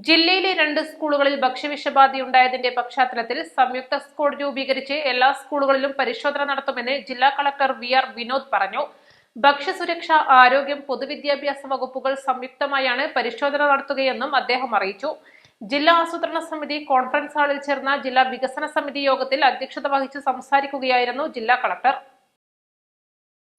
ജില്ലയിലെ 2 സ്കൂളുകളിൽ ഭക്ഷ്യവിഷബാധയുണ്ടായതിന്റെ പശ്ചാത്തലത്തിൽ സംയുക്ത സ്ക്വാഡ് രൂപീകരിച്ച് എല്ലാ സ്കൂളുകളിലും പരിശോധന നടത്തുമെന്ന് ജില്ലാ കളക്ടർ വി.ആർ. വിനോദ് പറഞ്ഞു. ഭക്ഷ്യസുരക്ഷ, ആരോഗ്യം, പൊതുവിദ്യാഭ്യാസ വകുപ്പുകൾ സംയുക്തമായാണ് പരിശോധന നടത്തുകയെന്നും അദ്ദേഹം അറിയിച്ചു. ജില്ലാ ആസൂത്രണ സമിതി കോൺഫറൻസ് ഹാളിൽ ചേർന്ന ജില്ലാ വികസന സമിതി യോഗത്തിൽ അധ്യക്ഷത വഹിച്ച് സംസാരിക്കുകയായിരുന്നു ജില്ലാ കളക്ടർ.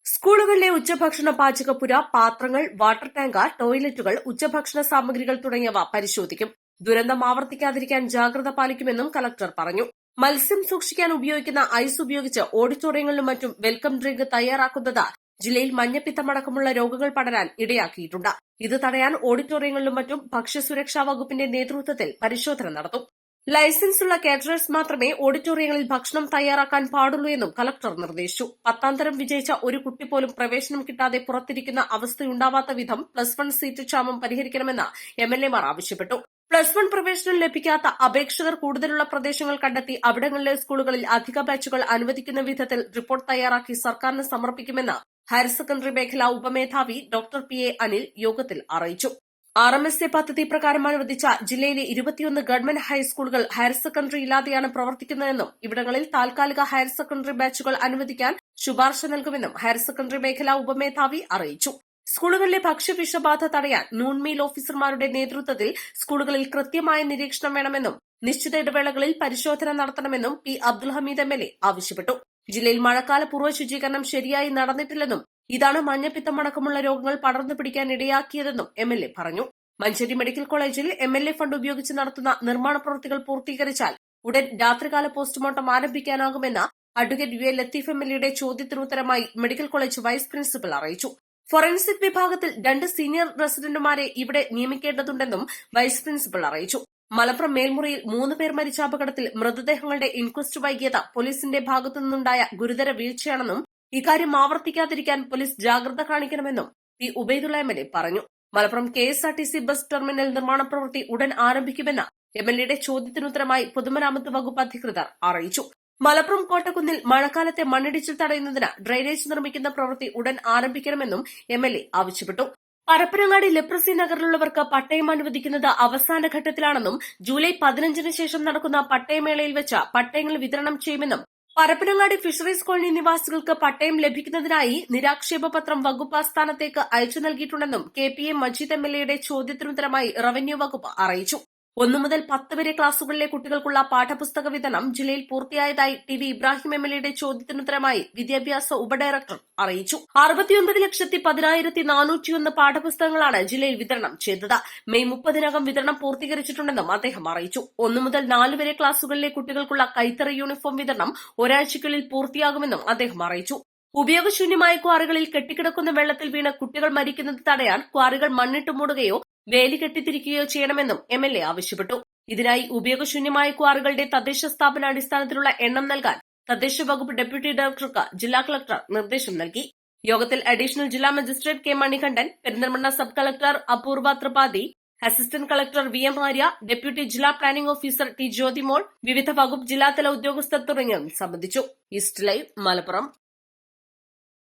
സ്കൂളുകളിലെ ഉച്ചഭക്ഷണ പാചകപ്പുര, പാത്രങ്ങൾ, വാട്ടർ ടാങ്ക്, ടോയ്ലറ്റുകൾ, ഉച്ചഭക്ഷണ സാമഗ്രികൾ തുടങ്ങിയവ പരിശോധിക്കും. ദുരന്തം ആവർത്തിക്കാതിരിക്കാൻ ജാഗ്രത പാലിക്കുമെന്നും കളക്ടർ പറഞ്ഞു. മത്സ്യം സൂക്ഷിക്കാൻ ഉപയോഗിക്കുന്ന ഐസ് ഉപയോഗിച്ച് ഓഡിറ്റോറിയങ്ങളിലും മറ്റും വെൽക്കം ഡ്രിങ്ക് തയ്യാറാക്കുന്നത് ജില്ലയിൽ മഞ്ഞപ്പിത്തമടക്കമുള്ള രോഗങ്ങൾ പടരാൻ ഇടയാക്കിയിട്ടുണ്ട്. ഇത് തടയാൻ ഓഡിറ്റോറിയങ്ങളിലും മറ്റും ഭക്ഷ്യസുരക്ഷാ വകുപ്പിന്റെ നേതൃത്വത്തിൽ പരിശോധന നടത്തും. ലൈസൻസുള്ള കേറ്ററേഴ്സ് മാത്രമേ ഓഡിറ്റോറിയങ്ങളിൽ ഭക്ഷണം തയ്യാറാക്കാൻ പാടുള്ളൂ എന്നും കളക്ടർ നിർദ്ദേശിച്ചു. 10ാം തരം വിജയിച്ച ഒരു കുട്ടി പോലും പ്രവേശനം കിട്ടാതെ പുറത്തിരിക്കുന്ന അവസ്ഥയുണ്ടാവാത്ത വിധം +1 സീറ്റ് ക്ഷാമം പരിഹരിക്കണമെന്ന് എംഎൽഎമാർ ആവശ്യപ്പെട്ടു. +1 പ്രവേശനം ലഭിക്കാത്ത അപേക്ഷകർ കൂടുതലുള്ള പ്രദേശങ്ങൾ കണ്ടെത്തി അവിടങ്ങളിലെ സ്കൂളുകളിൽ അധിക ബാച്ചുകൾ അനുവദിക്കുന്ന വിധത്തിൽ റിപ്പോർട്ട് തയ്യാറാക്കി സർക്കാരിന് സമർപ്പിക്കുമെന്ന് ഹയർ സെക്കൻഡറി മേഖലാ ഉപമേധാവി ഡോക്ടർ പി.എ. അനിൽ യോഗത്തിൽ അറിയിച്ചു. RMSA പദ്ധതി പ്രകാരം അനുവദിച്ച ജില്ലയിലെ 21 ഗവൺമെന്റ് ഹൈസ്കൂളുകൾ ഹയർ സെക്കൻഡറി ഇല്ലാതെയാണ് പ്രവർത്തിക്കുന്നതെന്നും ഇവിടങ്ങളിൽ താൽക്കാലിക ഹയർ സെക്കൻഡറി ബാച്ചുകൾ അനുവദിക്കാൻ ശുപാർശ നൽകുമെന്നും ഹയർ സെക്കൻഡറി മേഖലാ ഉപമേധാവി അറിയിച്ചു. സ്കൂളുകളിലെ ഭക്ഷ്യവിഷബാധ തടയാൻ നൂൺമീൽ ഓഫീസർമാരുടെ നേതൃത്വത്തിൽ സ്കൂളുകളിൽ കൃത്യമായ നിരീക്ഷണം വേണമെന്നും നിശ്ചിത ഇടവേളകളിൽ പരിശോധന നടത്തണമെന്നും പി. അബ്ദുൽ ഹമീദ് എംഎൽഎ ആവശ്യപ്പെട്ടു. ജില്ലയിൽ മഴക്കാല പൂർവ്വ ശുചീകരണം ശരിയായി നടന്നിട്ടില്ലെന്നും ഇതാണ് മഞ്ഞപ്പിത്തമടക്കമുള്ള രോഗങ്ങൾ പടർന്നു പിടിക്കാൻ ഇടയാക്കിയതെന്നും എംഎൽഎ പറഞ്ഞു. മഞ്ചേരി മെഡിക്കൽ കോളേജിൽ എംഎൽഎ ഫണ്ട് ഉപയോഗിച്ച് നടത്തുന്ന നിർമ്മാണ പ്രവൃത്തികൾ പൂർത്തീകരിച്ചാൽ ഉടൻ രാത്രികാല പോസ്റ്റ്മോർട്ടം ആരംഭിക്കാനാകുമെന്ന് അഡ്വക്കേറ്റ് യു. എ. ലത്തീഫ് എംഎൽഎയുടെ ചോദ്യത്തിനുത്തരമായി മെഡിക്കൽ കോളേജ് വൈസ് പ്രിൻസിപ്പൽ അറിയിച്ചു. ഫോറൻസിക് വിഭാഗത്തിൽ 2 സീനിയർ റെസിഡന്റുമാരെ ഇവിടെ നിയമിക്കേണ്ടതുണ്ടെന്നും വൈസ് പ്രിൻസിപ്പൽ അറിയിച്ചു. മലപ്പുറം മേൽമുറിയിൽ 3 പേർ മരിച്ച അപകടത്തിൽ മൃതദേഹങ്ങളുടെ ഇൻക്വസ്റ്റ് വൈകിയത് പോലീസിന്റെ ഭാഗത്തുനിന്നുണ്ടായ ഗുരുതര വീഴ്ചയാണെന്നും ഇക്കാര്യം ആവർത്തിക്കാതിരിക്കാൻ പോലീസ് ജാഗ്രത കാണിക്കണമെന്നും പി. ഉബൈദുള്ള എംഎൽഎ പറഞ്ഞു. മലപ്പുറം KSRTC ബസ് ടെർമിനൽ നിർമ്മാണ പ്രവൃത്തി ഉടൻ ആരംഭിക്കുമെന്ന് എംഎൽഎയുടെ ചോദ്യത്തിനുത്തരമായി പൊതുമരാമത്ത് വകുപ്പ് അധികൃതർ അറിയിച്ചു. മലപ്പുറം കോട്ടക്കുന്നിൽ മഴക്കാലത്തെ മണ്ണിടിച്ചിൽ തടയുന്നതിന് ഡ്രെയിനേജ് നിർമ്മിക്കുന്ന പ്രവൃത്തി ഉടൻ ആരംഭിക്കണമെന്നും എംഎൽഎ ആവശ്യപ്പെട്ടു. പരപ്പനങ്ങാടി ലെപ്രസി നഗറിലുള്ളവർക്ക് പട്ടയം അനുവദിക്കുന്നത് അവസാന ഘട്ടത്തിലാണെന്നും ജൂലൈ 15-ന് ശേഷം നടക്കുന്ന പട്ടയമേളയിൽ വെച്ച് പട്ടയങ്ങൾ വിതരണം ചെയ്യുമെന്നും പരപ്പനങ്ങാടി ഫിഷറീസ് കോളനി നിവാസികൾക്ക് പട്ടയം ലഭിക്കുന്നതിനായി നിരാക്ഷേപ പത്രം വകുപ്പ് ആസ്ഥാനത്തേക്ക് അയച്ചു നൽകിയിട്ടുണ്ടെന്നും KPA മജീദ് എംഎൽഎയുടെ ചോദ്യത്തിനുത്തരമായി റവന്യൂ വകുപ്പ് അറിയിച്ചു. 1 മുതൽ 10 വരെ ക്ലാസുകളിലെ കുട്ടികൾക്കുള്ള പാഠപുസ്തക വിതരണം ജില്ലയിൽ പൂർത്തിയായതായി ടി.വി. ഇബ്രാഹിം എംഎൽഎയുടെ ചോദ്യത്തിനുത്തരമായി വിദ്യാഭ്യാസ ഉപഡയറക്ടർ അറിയിച്ചു. 69,10,401 പാഠപുസ്തകങ്ങളാണ് ജില്ലയിൽ വിതരണം ചെയ്തത്. മെയ് 30-നകം വിതരണം പൂർത്തീകരിച്ചിട്ടുണ്ടെന്നും അദ്ദേഹം അറിയിച്ചു. 1 മുതൽ 4 വരെ ക്ലാസുകളിലെ കുട്ടികൾക്കുള്ള കൈത്തറി യൂണിഫോം വിതരണം ഒരാഴ്ചയ്ക്കുള്ളിൽ പൂർത്തിയാകുമെന്നും അദ്ദേഹം അറിയിച്ചു. ഉപയോഗശൂന്യമായ ക്വാറികളിൽ കെട്ടിക്കിടക്കുന്ന വെള്ളത്തിൽ വീണ് കുട്ടികൾ മരിക്കുന്നത് തടയാൻ ക്വാറികൾ മണ്ണിട്ട് മൂടുകയോ വേലി കെട്ടിത്തിരിക്കുകയോ ചെയ്യണമെന്നും എംഎൽഎ ആവശ്യപ്പെട്ടു. ഇതിനായി ഉപയോഗശൂന്യമായ ക്വാറികളുടെ തദ്ദേശ സ്ഥാപന അടിസ്ഥാനത്തിലുള്ള എണ്ണം നൽകാൻ തദ്ദേശ വകുപ്പ് ഡെപ്യൂട്ടി ഡയറക്ടർക്ക് ജില്ലാ കളക്ടർ നിർദ്ദേശം നൽകി. യോഗത്തിൽ അഡീഷണൽ ജില്ലാ magistrate K. Manikandan, Perinthalmanna sub collector Apoorva Tripathi, assistant collector VM Arya, deputy ജില്ലാ പ്ലാനിംഗ് ഓഫീസർ ടി. ജ്യോതിമോൾ, വിവിധ വകുപ്പ് ജില്ലാതല ഉദ്യോഗസ്ഥർ തുടങ്ങിയവർ സംബന്ധിച്ചു. East Live, Malappuram.